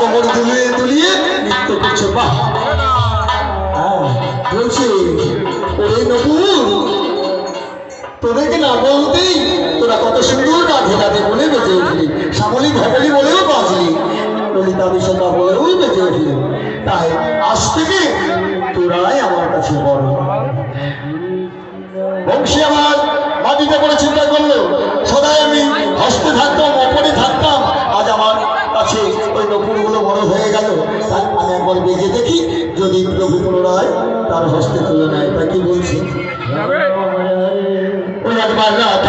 কোমর দুলিয়ে দুলিয়ে নৃত্য করছে। বাহ, বলছি ওই নকুল, তোদেরকে না বলতেই তোরা কত সুন্দর রাধে রাধে বলে বেঁচে উঠলি, শ্যামলি ভ্যামলি বলেও বাঁচলি, ললিতা বিশাখা বলেও বেঁচে উঠলি। তাই আজ থেকে তোরাই আমার কাছে বড়। বংশী আমার মাটিতে করে চিন্তা করলো, সদাই আমি হস্তে থাকতাম, অপরে থাকতাম, আজ আমার কাছে ওই নকুলগুলো বড় হয়ে গেল। তাই আমি একবার বেঁচে দেখি, যদি প্রভু পুনরায় তার হস্তে তুলে নেয়। তা কি বলছি? ওই একবার রাত